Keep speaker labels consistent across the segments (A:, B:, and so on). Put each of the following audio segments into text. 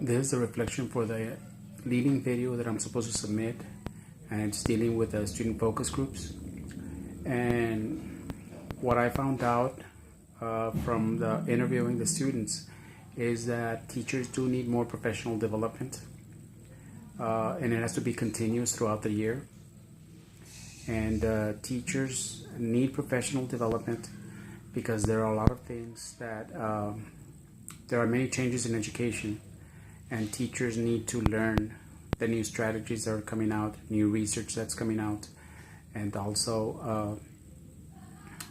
A: This is a reflection for the leading video that I'm supposed to submit, and it's dealing with the student focus groups. And what I found out from the interviewing the students is that teachers do need more professional development, and it has to be continuous throughout the year. And teachers need professional development because there are a lot of things that there are many changes in education, and teachers need to learn the new strategies that are coming out, new research that's coming out, and also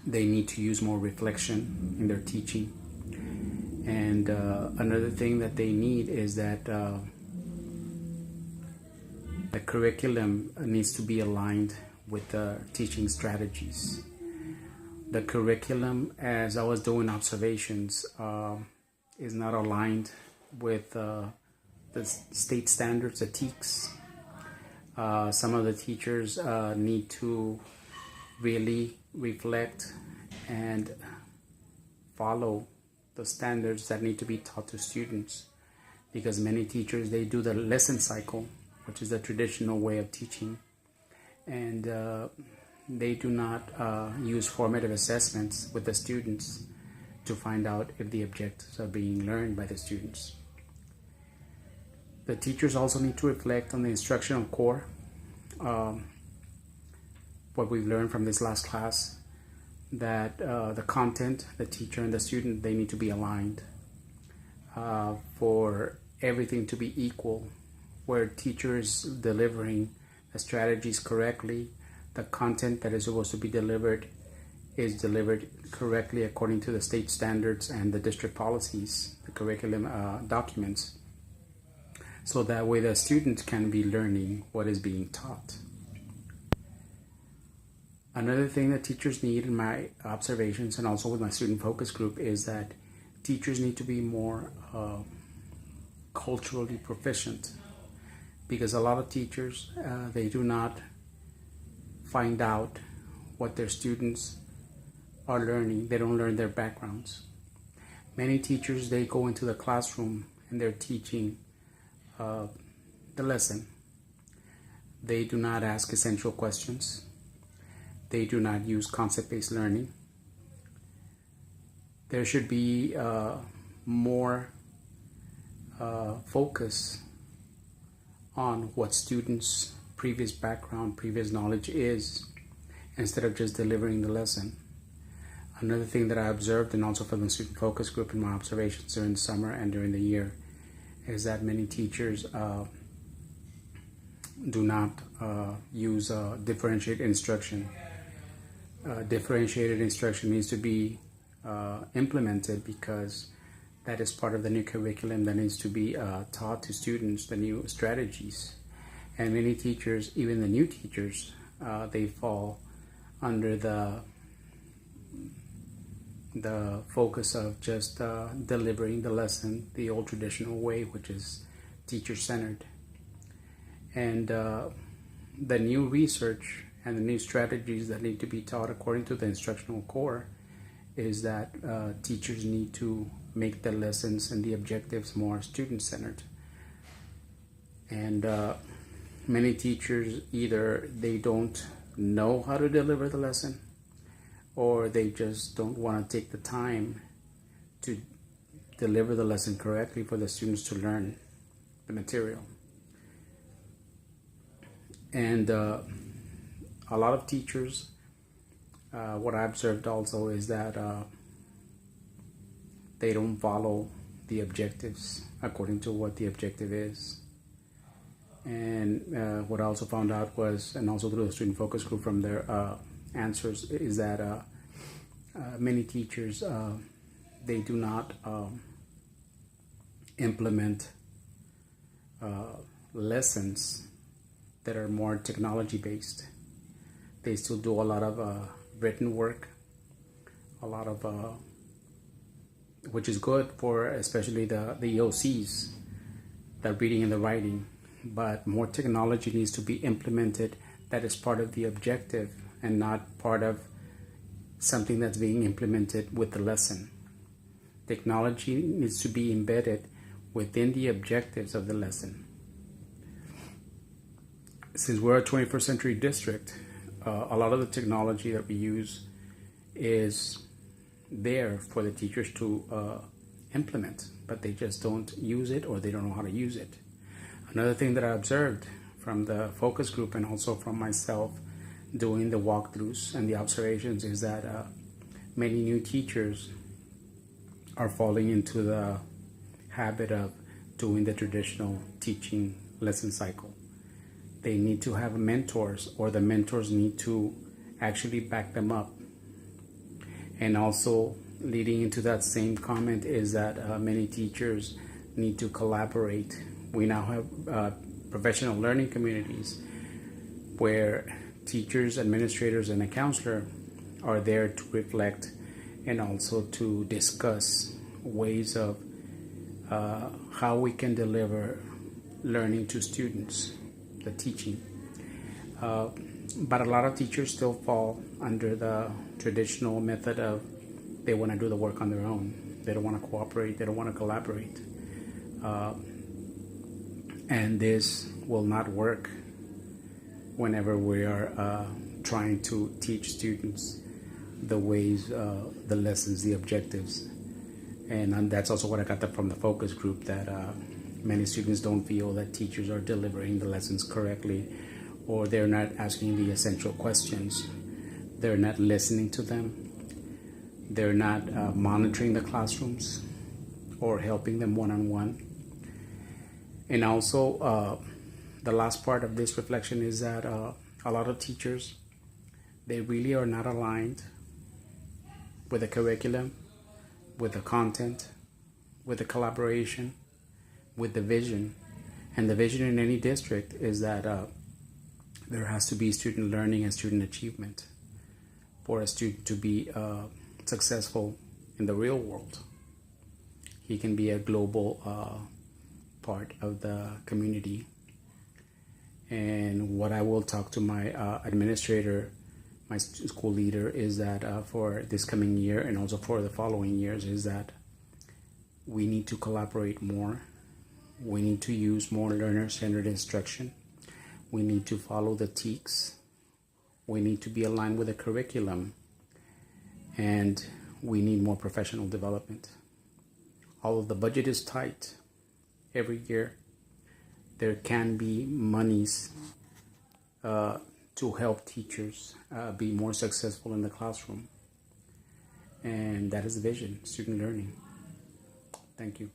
A: they need to use more reflection in their teaching. And another thing that they need is that the curriculum needs to be aligned with the teaching strategies. The curriculum, as I was doing observations, is not aligned with the state standards, the TEKS. Some of the teachers need to really reflect and follow the standards that need to be taught to students, because many teachers, they do the lesson cycle, which is the traditional way of teaching, and they do not use formative assessments with the students to find out if the objectives are being learned by the students. The teachers also need to reflect on the instructional core, what we've learned from this last class, that the content, the teacher and the student, they need to be aligned for everything to be equal, where teacher is delivering the strategies correctly, the content that is supposed to be delivered is delivered correctly according to the state standards and the district policies, the curriculum documents, so that way the students can be learning what is being taught. Another thing that teachers need, in my observations and also with my student focus group, is that teachers need to be more culturally proficient, because a lot of teachers, they do not find out what their students are learning. They don't learn their backgrounds. Many teachers, they go into the classroom and they're teaching the lesson. They do not ask essential questions. They do not use concept-based learning. There should be more focus on what students' previous background, previous knowledge is, instead of just delivering the lesson. Another thing that I observed, and also from the student focus group in my observations during the summer and during the year, is that many teachers do not use differentiated instruction. Differentiated instruction needs to be implemented, because that is part of the new curriculum that needs to be taught to students, the new strategies. And many teachers, even the new teachers, they fall under the focus of just delivering the lesson the old traditional way, which is teacher-centered. And the new research and the new strategies that need to be taught according to the instructional core is that teachers need to make the lessons and the objectives more student-centered. And many teachers, either they don't know how to deliver the lesson, or they just don't want to take the time to deliver the lesson correctly for the students to learn the material. And a lot of teachers, what I observed also is that they don't follow the objectives according to what the objective is. And what I also found out was, and also through the student focus group from their answers, is that many teachers, they do not implement lessons that are more technology based. They still do a lot of written work, a lot of which is good for especially the EOCs, the reading and the writing, but more technology needs to be implemented that is part of the objective and not part of something that's being implemented with the lesson. Technology needs to be embedded within the objectives of the lesson. Since we're a 21st century district, a lot of the technology that we use is there for the teachers to implement, but they just don't use it, or they don't know how to use it. Another thing that I observed from the focus group and also from myself doing the walkthroughs and the observations is that many new teachers are falling into the habit of doing the traditional teaching lesson cycle. They need to have mentors, or the mentors need to actually back them up. And also, leading into that same comment is that many teachers need to collaborate. We now have professional learning communities where teachers, administrators, and a counselor are there to reflect and also to discuss ways of how we can deliver learning to students, the teaching. But a lot of teachers still fall under the traditional method of they want to do the work on their own. They don't want to cooperate. They don't want to collaborate. And this will not work whenever we are trying to teach students the ways, the lessons, the objectives. And that's also what I got from the focus group, that many students don't feel that teachers are delivering the lessons correctly, or they're not asking the essential questions. They're not listening to them. They're not monitoring the classrooms or helping them one-on-one. And also, the last part of this reflection is that a lot of teachers, they really are not aligned with the curriculum, with the content, with the collaboration, with the vision. And the vision in any district is that there has to be student learning and student achievement for a student to be successful in the real world. He can be a global part of the community. And what I will talk to my administrator, my school leader, is that for this coming year and also for the following years is that we need to collaborate more. We need to use more learner-centered instruction. We need to follow the TEKS. We need to be aligned with the curriculum. And we need more professional development. Although the budget is tight every year, there can be monies to help teachers be more successful in the classroom. And that is the vision, student learning. Thank you.